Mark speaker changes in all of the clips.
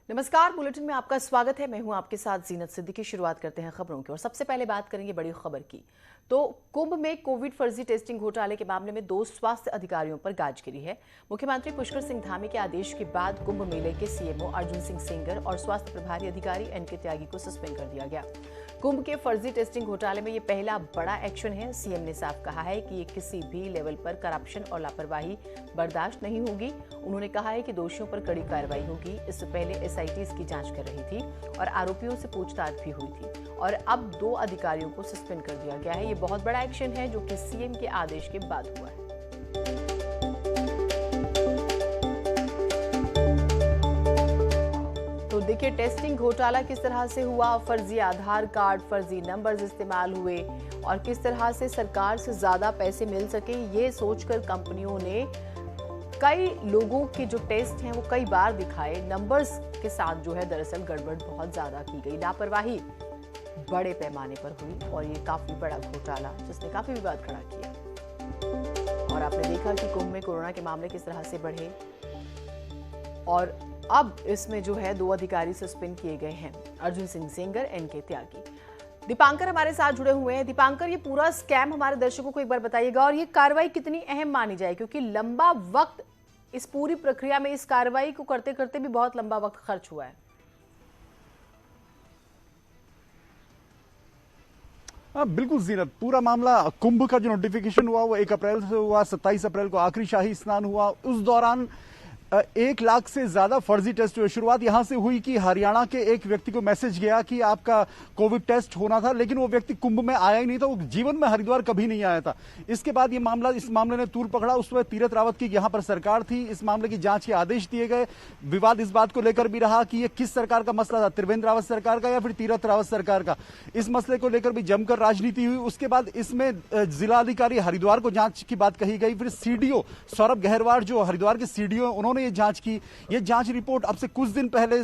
Speaker 1: नमस्कार। बुलेटिन में आपका स्वागत है। मैं हूं आपके साथ जीनत सिद्दीकी। शुरुआत करते हैं खबरों की और सबसे पहले बात करेंगे बड़ी खबर की। तो कुंभ में कोविड फर्जी टेस्टिंग घोटाले के मामले में 2 स्वास्थ्य अधिकारियों पर गाज गिरी है। मुख्यमंत्री पुष्कर सिंह धामी के आदेश के बाद कुंभ मेले के सीएमओ अर्जुन सिंह सेंगर और स्वास्थ्य प्रभारी अधिकारी एनके त्यागी को सस्पेंड कर दिया गया। कुंभ के फर्जी टेस्टिंग घोटाले में ये पहला बड़ा एक्शन है। सीएम ने साफ कहा है कि ये किसी भी लेवल पर करप्शन और लापरवाही बर्दाश्त नहीं होगी। उन्होंने कहा है कि दोषियों पर कड़ी कार्रवाई होगी। इससे पहले एसआईटी इसकी जांच कर रही थी और आरोपियों से पूछताछ भी हुई थी और अब 2 अधिकारियों को सस्पेंड कर दिया गया है। ये बहुत बड़ा एक्शन है जो कि सीएम के आदेश के बाद हुआ है। तो देखिए टेस्टिंग घोटाला किस तरह से हुआ। फर्जी आधार कार्ड, फर्जी नंबर्स इस्तेमाल हुए और किस तरह से सरकार से ज्यादा पैसे मिल सके, ये सोचकर कंपनियों ने कई लोगों के जो टेस्ट हैं वो कई बार दिखाए। नंबर्स के साथ जो है दरअसल गड़बड़ बहुत ज्यादा की गई, लापरवाही बड़े पैमाने पर हुई और ये काफी बड़ा घोटाला जिसने काफी विवाद खड़ा किया। और आपने देखा कि कुंभ में कोरोना के मामले किस तरह से बढ़े और अब इसमें जो है 2 अधिकारी सस्पेंड किए गए हैं, अर्जुन सिंह सेंगर, एनके त्यागी। दीपांकर हमारे साथ जुड़े हुए हैं। दीपांकर, ये पूरा स्कैम हमारे दर्शकों को एक बार बताइएगा और ये कार्रवाई कितनी अहम मानी जाए, क्योंकि लंबा वक्त इस पूरी प्रक्रिया में, इस कार्रवाई को करते करते भी बहुत लंबा वक्त खर्च हुआ है।
Speaker 2: बिल्कुल जीनत, पूरा मामला कुंभ का जो नोटिफिकेशन हुआ वो 1 अप्रैल से हुआ। 27 अप्रैल को आखिरी शाही स्नान हुआ। उस दौरान 1 लाख से ज्यादा फर्जी टेस्ट हुए। शुरुआत यहां से हुई कि हरियाणा के एक व्यक्ति को मैसेज गया कि आपका कोविड टेस्ट होना था, लेकिन वो व्यक्ति कुंभ में आया ही नहीं था। वो जीवन में हरिद्वार कभी नहीं आया था। इसके बाद इस मामले ने तूल पकड़ा। उस वक्त तीरथ रावत की यहां पर सरकार थी। इस मामले की जांच के आदेश दिए गए। विवाद इस बात को लेकर भी रहा कि ये किस सरकार का मसला था, त्रिवेंद्र रावत सरकार का या फिर तीरथ रावत सरकार का। इस मसले को लेकर भी जमकर राजनीति हुई। उसके बाद इसमें जिलाधिकारी हरिद्वार को जांच की बात कही गई। फिर सीडीओ सौरभ गहरवार जो हरिद्वार के सीडीओ, उन्होंने ये जांच की। ये जांच रिपोर्ट अब से कुछ दिन पहले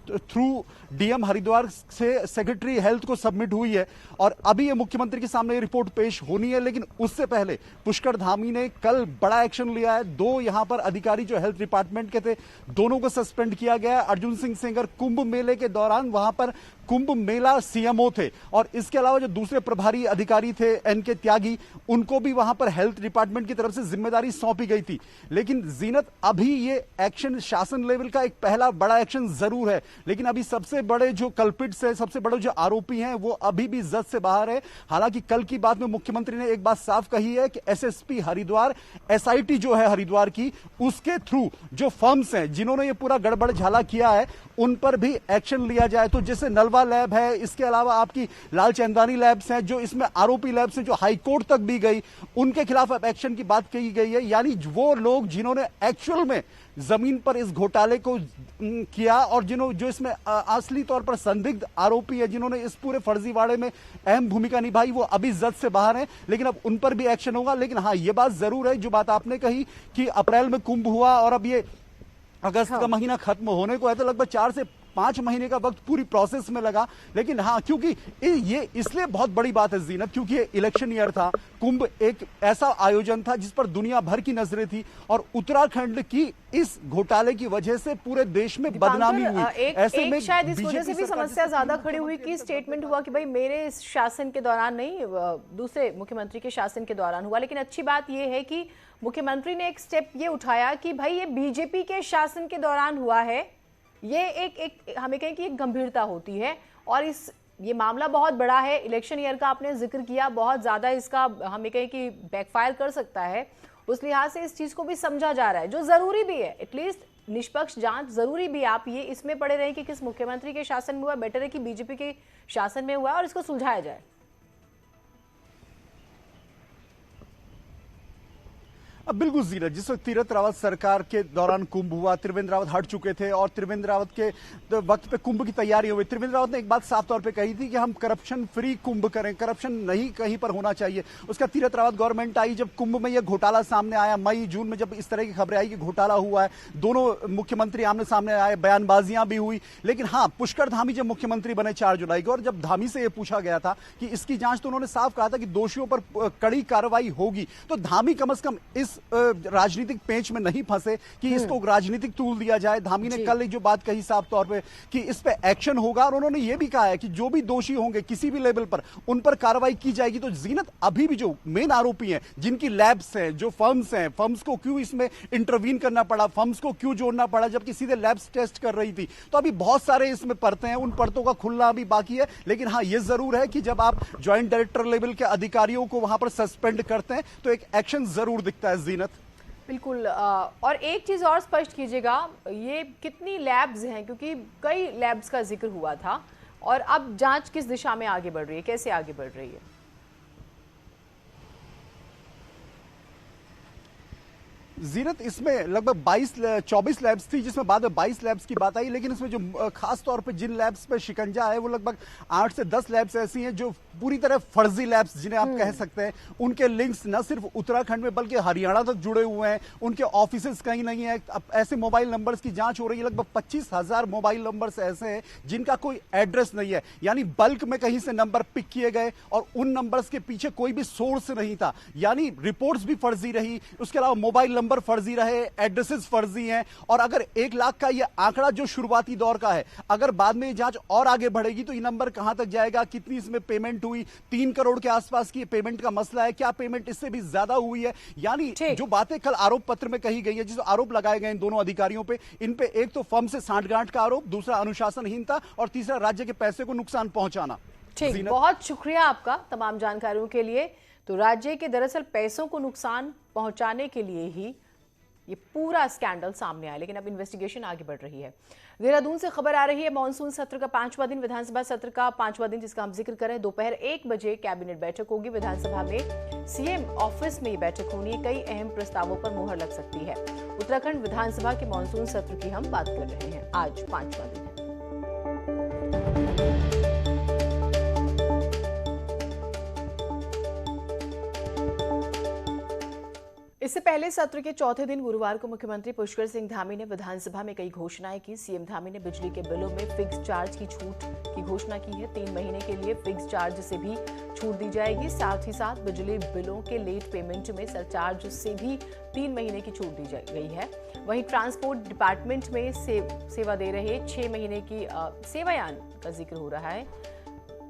Speaker 2: थ्रू डीएम हरिद्वार से सेक्रेटरी हेल्थ को सबमिट हुई है और अभी ये मुख्यमंत्री के सामने ये रिपोर्ट पेश होनी है। लेकिन उससे पहले पुष्कर धामी ने कल बड़ा एक्शन लिया है। 2 यहां पर अधिकारी जो हेल्थ डिपार्टमेंट के थे, दोनों को सस्पेंड किया गया है। अर्जुन सिंह सेंगर कुंभ मेले के दौरान वहां पर कुंभ मेला सीएमओ थे और इसके अलावा जो दूसरे प्रभारी अधिकारी थे एनके त्यागी, उनको भी वहां पर हेल्थ डिपार्टमेंट की तरफ से जिम्मेदारी सौंपी गई थी। लेकिन जीनत, अभी ये एक्शन शासन लेवल का एक पहला बड़ा एक्शन जरूर है, लेकिन अभी सबसे बड़े जो कल्पिट्स है, सबसे बड़े जो आरोपी हैं, वो अभी भी जद से बाहर है। हालांकि कल की बात में मुख्यमंत्री ने एक बात साफ कही है कि एसएसपी हरिद्वार, एसआईटी जो है हरिद्वार की, उसके थ्रू जो फर्म्स हैं जिन्होंने ये पूरा गड़बड़ झाला किया है, उन पर भी एक्शन लिया जाए। तो जैसे नलवा लैब है, इसके अलावा आपकी लालचंदानी लैब्स हैं जो इसमें आरोपी लैब्स हैं, जो हाईकोर्ट तक भी गई, उनके खिलाफ अब एक्शन की बात कही गई है। यानी वो लोग जिन्होंने एक्चुअल में जमीन पर इस घोटाले को किया और जो इसमें असली तौर पर संदिग्ध आरोपी है, जिन्होंने इस पूरे फर्जीवाड़े में अहम भूमिका निभाई, वो अभी जद से बाहर हैं। लेकिन अब उन पर भी एक्शन होगा। लेकिन हाँ, ये बात जरूर है, जो बात आपने कही कि अप्रैल में कुंभ हुआ और अब ये अगस्त का महीना खत्म होने को है, तो लगभग 4 से 5 महीने का वक्त पूरी प्रोसेस में लगा। लेकिन हाँ, क्योंकि ये इसलिए बहुत बड़ी बात है जीनत, क्योंकि ये इलेक्शन ईयर था। कुंभ एक ऐसा आयोजन था जिस पर दुनिया भर की नजरें थी और उत्तराखंड की इस घोटाले की वजह से पूरे देश में बदनामी हुई।
Speaker 1: ऐसे में शायद इस वजह से भी समस्या ज्यादा खड़ी हुई कि स्टेटमेंट हुआ कि भाई मेरे शासन के दौरान नहीं, दूसरे मुख्यमंत्री के शासन के दौरान हुआ। लेकिन अच्छी बात यह है कि मुख्यमंत्री ने एक स्टेप ये उठाया कि भाई ये बीजेपी के शासन के दौरान हुआ है। ये एक हमें कहें कि एक गंभीरता होती है और ये मामला बहुत बड़ा है। इलेक्शन ईयर का आपने जिक्र किया, बहुत ज्यादा इसका हमें कहें कि बैकफायर कर सकता है। उस लिहाज से इस चीज को भी समझा जा रहा है, जो जरूरी भी है। एटलीस्ट निष्पक्ष जांच जरूरी भी। आप ये इसमें पड़े रहे कि किस मुख्यमंत्री के शासन में हुआ, बेटर है कि बीजेपी के शासन में हुआ और इसको सुलझाया जाए।
Speaker 2: अब बिल्कुल जीनत, जिस वक्त तीरथ रावत सरकार के दौरान कुंभ हुआ, त्रिवेंद्र रावत हट चुके थे और त्रिवेंद्र रावत के वक्त पे कुंभ की तैयारी हुई। त्रिवेंद्र रावत ने एक बात साफ तौर पे कही थी कि हम करप्शन फ्री कुंभ करें, करप्शन नहीं कहीं पर होना चाहिए। उसका तीरथ रावत गवर्नमेंट आई, जब कुंभ में यह घोटाला सामने आया, मई जून में जब इस तरह की खबरें आई कि घोटाला हुआ है, दोनों मुख्यमंत्री आमने सामने आए, बयानबाजियां भी हुई। लेकिन हाँ, पुष्कर धामी जब मुख्यमंत्री बने 4 जुलाई को, और जब धामी से यह पूछा गया था कि इसकी जांच, तो उन्होंने साफ कहा था कि दोषियों पर कड़ी कार्रवाई होगी। तो धामी कम से कम इस इस राजनीतिक पेंच में नहीं फंसे कि इसको राजनीतिक तूल दिया जाए। धामी ने कल एक जो बात कही साफ तौर पे कि इस पे एक्शन होगा, और उन्होंने ये भी कहा है कि जो भी दोषी होंगे किसी भी लेवल पर उन पर कार्रवाई की जाएगी। तो जीनत, अभी भी जो मेन आरोपी हैं, जिनकी लैब्स हैं, जो फर्म्स हैं, फर्म्स को क्यों इसमें इंटरवीन करना पड़ा, फर्म्स को क्यों जोड़ना पड़ा जबकि सीधे लैब्स टेस्ट कर रही थी, तो अभी बहुत सारे इसमें परतें हैं, उन परतों का खुलना अभी बाकी है। लेकिन हाँ, ये जरूर है कि जब आप ज्वाइंट डायरेक्टर लेवल के अधिकारियों को वहां पर सस्पेंड करते हैं तो एक एक्शन जरूर दिखता है। जीनत,
Speaker 1: बिल्कुल। और एक चीज और स्पष्ट कीजिएगा, ये कितनी लैब्स हैं, क्योंकि कई लैब्स का जिक्र हुआ था, और अब जांच किस दिशा में आगे बढ़ रही है, कैसे आगे बढ़ रही है?
Speaker 2: जीनत, इसमें लगभग 24 लैब्स थी, जिसमें बाद में 22 लैब्स की बात आई। लेकिन इसमें जो खास तौर पे जिन लैब्स पे शिकंजा है वो लगभग 8 से 10 लैब्स ऐसी हैं जो पूरी तरह फर्जी लैब्स जिन्हें आप कह सकते हैं। उनके लिंक्स न सिर्फ उत्तराखंड में बल्कि हरियाणा तक जुड़े हुए हैं, उनके ऑफिसेस कहीं नहीं है। अब ऐसे मोबाइल नंबर्स की जांच हो रही है, लगभग 25,000 मोबाइल नंबर्स ऐसे हैं जिनका कोई एड्रेस नहीं है, यानी बल्क में कहीं से नंबर पिक किए गए और उन नंबर्स के पीछे कोई भी सोर्स नहीं था, यानी रिपोर्ट्स भी फर्जी रही, उसके अलावा मोबाइल नंबर फर्जी रहे, एड्रेसेस फर्जी हैं। और अगर 1 लाख का ये आंकड़ा जो शुरुआती दौर का है, अगर बाद में ये जांच और आगे बढ़ेगी तो ये नंबर कहां तक जाएगा, कितनी इसमें पेमेंट हुई, 3 करोड़ के आसपास की पेमेंट का मसला है, क्या पेमेंट इससे भी ज्यादा हुई है। यानी जो बातें कल आरोप पत्र में कही गई है, जिस आरोप लगाए गए इन दोनों अधिकारियों पे, इन पे एक तो फर्म से सांठगांठ का आरोप, दूसरा अनुशासनहीनता और तीसरा राज्य के पैसे को नुकसान पहुंचाना।
Speaker 1: ठीक, बहुत शुक्रिया आपका तमाम जानकारियों के लिए। तो राज्य के दरअसल पैसों को नुकसान पहुंचाने के लिए ही ये पूरा स्कैंडल सामने आया, लेकिन अब इन्वेस्टिगेशन आगे बढ़ रही है। देहरादून से खबर आ रही है, मॉनसून सत्र का 5वां दिन, विधानसभा सत्र का 5वां दिन, जिसका हम जिक्र करें। दोपहर 1 बजे कैबिनेट बैठक होगी विधानसभा में, सीएम ऑफिस में ये बैठक होनी है। कई अहम प्रस्तावों पर मुहर लग सकती है। उत्तराखंड विधानसभा के मॉनसून सत्र की हम बात कर रहे हैं। आज 5वां दिन है। इससे पहले सत्र के चौथे दिन गुरुवार को मुख्यमंत्री पुष्कर सिंह धामी ने विधानसभा में कई घोषणाएं की। सीएम धामी ने बिजली के बिलों में फिक्स चार्ज की छूट की घोषणा की है। 3 महीने के लिए फिक्स चार्ज से भी छूट दी जाएगी। साथ ही साथ बिजली बिलों के लेट पेमेंट में सरचार्ज से भी 3 महीने की छूट दी गई है। वहीं ट्रांसपोर्ट डिपार्टमेंट में सेवा दे रहे 6 महीने की सेवायान का जिक्र हो रहा है।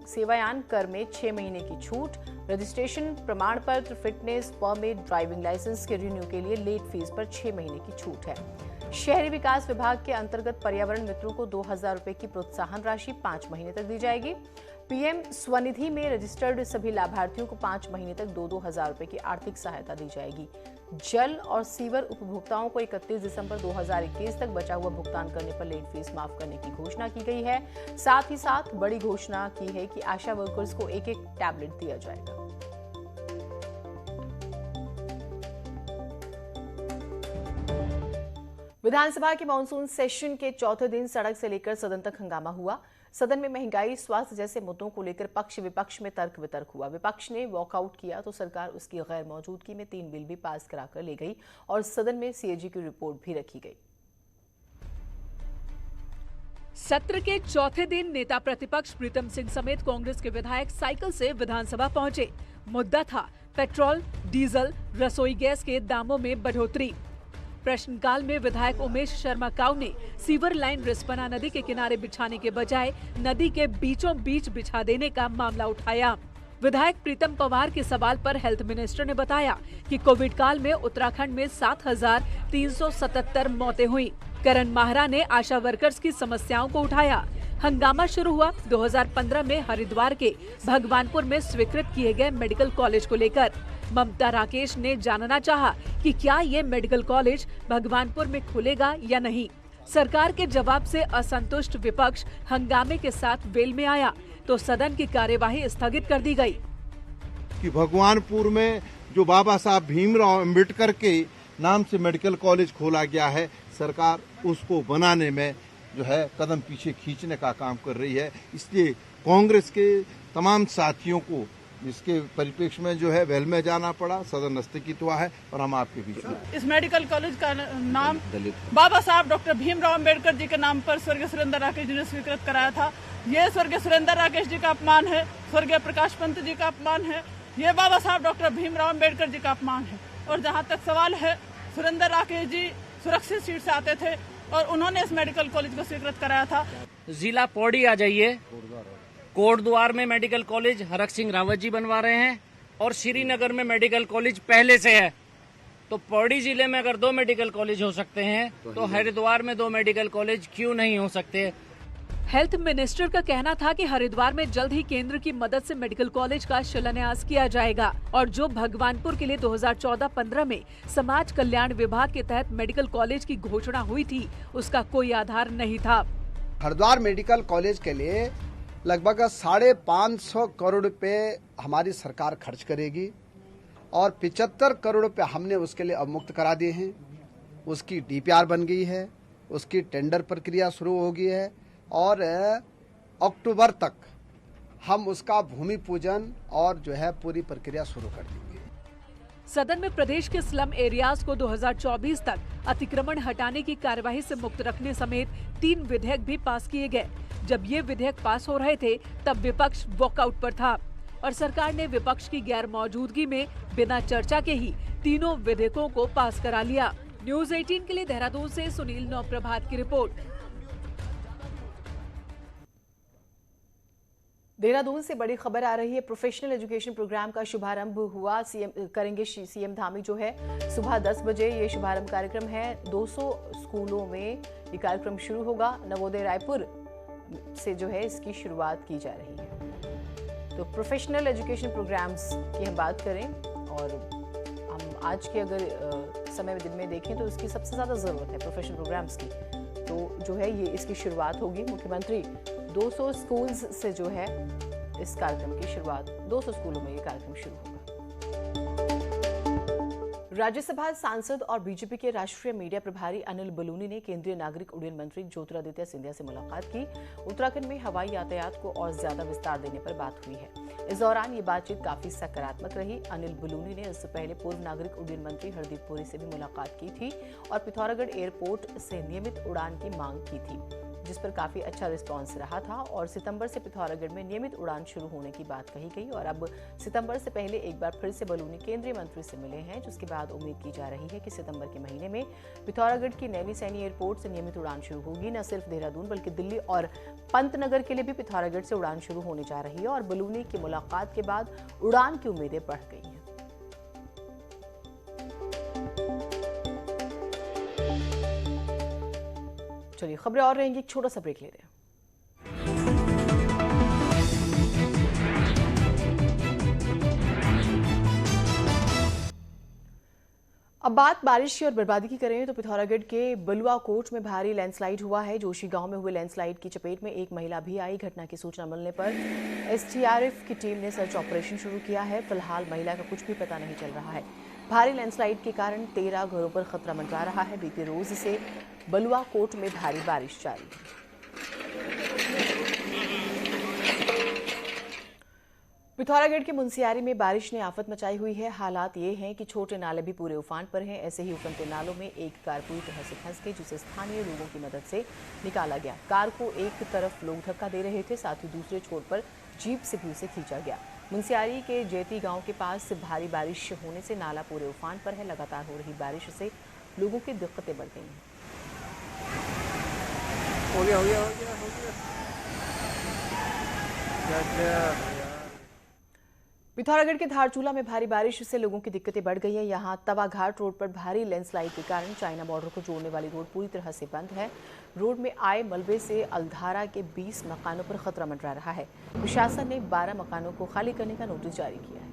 Speaker 1: सेवायान कर में 6 महीने की छूट। रजिस्ट्रेशन प्रमाण पत्र, फिटनेस परमिट, ड्राइविंग लाइसेंस के रिन्यू के लिए लेट फीस पर 6 महीने की छूट है। शहरी विकास विभाग के अंतर्गत पर्यावरण मित्रों को 2,000 रुपए की प्रोत्साहन राशि 5 महीने तक दी जाएगी। पीएम स्वनिधि में रजिस्टर्ड सभी लाभार्थियों को 5 महीने तक 2-2 हजार रुपए की आर्थिक सहायता दी जाएगी। जल और सीवर उपभोक्ताओं को 31 दिसंबर 2021 तक बचा हुआ भुगतान करने पर लेट फीस माफ करने की घोषणा की गई है। साथ ही साथ बड़ी घोषणा की है कि आशा वर्कर्स को 1-1 टैबलेट दिया जाएगा। विधानसभा के मानसून सेशन के चौथे दिन सड़क से लेकर सदन तक हंगामा हुआ। सदन में महंगाई, स्वास्थ्य जैसे मुद्दों को लेकर पक्ष विपक्ष में तर्क वितर्क हुआ। विपक्ष ने वॉकआउट किया तो सरकार उसकी गैर मौजूदगी में 3 बिल भी पास कराकर ले गई और सदन में सीएजी की रिपोर्ट भी रखी गई।
Speaker 3: सत्र के चौथे दिन नेता प्रतिपक्ष प्रीतम सिंह समेत कांग्रेस के विधायक साइकिल से विधानसभा पहुंचे। मुद्दा था पेट्रोल, डीजल, रसोई गैस के दामों में बढ़ोतरी। प्रश्नकाल में विधायक उमेश शर्मा काऊ ने सीवर लाइन रिस्पना नदी के किनारे बिछाने के बजाय नदी के बीचों बीच बिछा देने का मामला उठाया। विधायक प्रीतम पवार के सवाल पर हेल्थ मिनिस्टर ने बताया कि कोविड काल में उत्तराखंड में 7,377 मौतें हुई। करण माहरा ने आशा वर्कर्स की समस्याओं को उठाया। हंगामा शुरू हुआ 2015 में हरिद्वार के भगवानपुर में स्वीकृत किए गए मेडिकल कॉलेज को लेकर। ममता राकेश ने जानना चाहा कि क्या ये मेडिकल कॉलेज भगवानपुर में खुलेगा या नहीं। सरकार के जवाब से असंतुष्ट विपक्ष हंगामे के साथ वेल में आया तो सदन की कार्यवाही स्थगित कर दी गई।
Speaker 4: कि भगवानपुर में जो बाबा साहब भीमराव अंबेडकर के नाम से मेडिकल कॉलेज खोला गया है, सरकार उसको बनाने में जो है कदम पीछे खींचने का काम कर रही है। इसलिए कांग्रेस के तमाम साथियों को इसके परिप्रेक्ष्य में जो है वेल में जाना पड़ा, सदन स्थगित हुआ है और हम आपके बीच में।
Speaker 5: इस मेडिकल कॉलेज का नाम बाबा साहब डॉक्टर भीमराव अंबेडकर जी के नाम पर स्वर्गीय सुरेंद्र राकेश जी ने स्वीकृत कराया था। ये स्वर्गीय सुरेंद्र राकेश जी का अपमान है, स्वर्गीय प्रकाश पंत जी का अपमान है, ये बाबा साहब डॉक्टर भीमराव अंबेडकर जी का अपमान है। और जहाँ तक सवाल है, सुरेंद्र राकेश जी सुरक्षित सीट से आते थे और उन्होंने इस मेडिकल कॉलेज को स्वीकृत कराया था।
Speaker 6: जिला पौड़ी आ जाइए, कोटद्वार में मेडिकल कॉलेज हरक सिंह रावत जी बनवा रहे हैं और श्रीनगर में मेडिकल कॉलेज पहले से है। तो पौड़ी जिले में अगर 2 मेडिकल कॉलेज हो सकते हैं तो हरिद्वार में 2 मेडिकल कॉलेज क्यों नहीं हो सकते?
Speaker 3: हेल्थ मिनिस्टर का कहना था कि हरिद्वार में जल्द ही केंद्र की मदद से मेडिकल कॉलेज का शिलान्यास किया जाएगा और जो भगवानपुर के लिए 2014-15 में समाज कल्याण विभाग के तहत मेडिकल कॉलेज की घोषणा हुई थी, उसका कोई आधार नहीं था।
Speaker 7: हरिद्वार मेडिकल कॉलेज के लिए लगभग 550 करोड़ रुपए हमारी सरकार खर्च करेगी और 75 करोड़ रुपए हमने उसके लिए अवमुक्त करा दिए हैं। उसकी DPR बन गई है, उसकी टेंडर प्रक्रिया शुरू हो गई है और अक्टूबर तक हम उसका भूमि पूजन और जो है पूरी प्रक्रिया शुरू कर देंगे।
Speaker 3: सदन में प्रदेश के स्लम एरियाज को 2024 तक अतिक्रमण हटाने की कार्यवाही से मुक्त रखने समेत 3 विधेयक भी पास किए गए। जब ये विधेयक पास हो रहे थे तब विपक्ष वॉकआउट पर था और सरकार ने विपक्ष की गैर मौजूदगी में बिना चर्चा के ही तीनों विधेयकों को पास करा लिया। न्यूज 18 के लिए देहरादून से सुनील नौप्रभात की रिपोर्ट।
Speaker 1: देहरादून से बड़ी खबर आ रही है। प्रोफेशनल एजुकेशन प्रोग्राम का शुभारंभ हुआ। सीएम धामी जो है सुबह 10 बजे ये शुभारंभ कार्यक्रम है। 200 स्कूलों में ये कार्यक्रम शुरू होगा। नवोदय रायपुर से जो है इसकी शुरुआत की जा रही है। तो प्रोफेशनल एजुकेशन प्रोग्राम्स की हम बात करें और हम आज के अगर समय दिन में देखें तो इसकी सबसे ज़्यादा ज़रूरत है प्रोफेशनल प्रोग्राम्स की। तो जो है ये इसकी शुरुआत होगी। मुख्यमंत्री 200 स्कूल्स से जो है इस कार्यक्रम की शुरुआत, 200 स्कूलों में ये कार्यक्रम शुरू होगा। राज्यसभा सांसद और बीजेपी के राष्ट्रीय मीडिया प्रभारी अनिल बलूनी ने केंद्रीय नागरिक उड्डयन मंत्री ज्योतिरादित्य सिंधिया से मुलाकात की। उत्तराखंड में हवाई यातायात को और ज्यादा विस्तार देने पर बात हुई है। इस दौरान ये बातचीत काफी सकारात्मक रही। अनिल बलूनी ने इससे पहले पूर्व नागरिक उड्डयन मंत्री हरदीप पुरी से भी मुलाकात की थी और पिथौरागढ़ एयरपोर्ट से नियमित उड़ान की मांग की थी, जिस पर काफी अच्छा रिस्पांस रहा था और सितंबर से पिथौरागढ़ में नियमित उड़ान शुरू होने की बात कही गई। और अब सितंबर से पहले एक बार फिर से बलूनी केंद्रीय मंत्री से मिले हैं, जिसके बाद उम्मीद की जा रही है कि सितंबर के महीने में पिथौरागढ़ की नैनी सैनी एयरपोर्ट से नियमित उड़ान शुरू होगी। न सिर्फ देहरादून बल्कि दिल्ली और पंतनगर के लिए भी पिथौरागढ़ से उड़ान शुरू होने जा रही है और बलूनी की मुलाकात के बाद उड़ान की उम्मीदें बढ़ गई हैं। चलिए खबरें और रहेंगी, एक छोटा सा ब्रेक ले रहे हैं। अब बात बारिश की और बर्बादी की करें तो पिथौरागढ़ के बलुआ कोट में भारी लैंडस्लाइड हुआ है। जोशी गांव में हुए लैंडस्लाइड की चपेट में एक महिला भी आई। घटना की सूचना मिलने पर STRF की टीम ने सर्च ऑपरेशन शुरू किया है। फिलहाल महिला का कुछ भी पता नहीं चल रहा है। भारी लैंडस्लाइड के कारण 13 घरों पर खतरा मंडरा रहा है। बीते रोज से बलुआ कोट में भारी बारिश जारी है। पिथौरागढ़ के मुंसियारी में बारिश ने आफत मचाई हुई है। हालात ये हैं कि छोटे नाले भी पूरे उफान पर हैं। ऐसे ही उफनते नालों में एक कार पूरी तरह से फंस गई, जिसे स्थानीय लोगों की मदद से निकाला गया। कार को एक तरफ लोग धक्का दे रहे थे, साथ ही दूसरे छोर पर जीप से भी उसे खींचा गया। मुंसियारी के जेती गांव के पास भारी बारिश होने से नाला पूरे उफान पर है। लगातार हो रही बारिश से लोगों की दिक्कतें बढ़ गई हैं।
Speaker 8: हो गया।
Speaker 1: पिथौरागढ़ के धारचूला में भारी बारिश से लोगों की दिक्कतें बढ़ गई है। यहाँ तवाघाट रोड पर भारी लैंडस्लाइड के कारण चाइना बॉर्डर को जोड़ने वाली रोड पूरी तरह से बंद है। रोड में आए मलबे से अल्धारा के 20 मकानों पर खतरा मंडरा रहा है। प्रशासन ने 12 मकानों को खाली करने का नोटिस जारी किया है।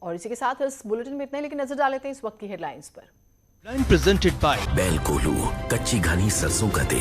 Speaker 1: और इसी के साथ इस बुलेटिन में इतना ही, लेकिन नजर डाल लेते हैं इस वक्त की हेडलाइंस पर।
Speaker 9: प्रेजेंटेड बाय बेल कोलू, कच्ची घनी सरसों का तेल।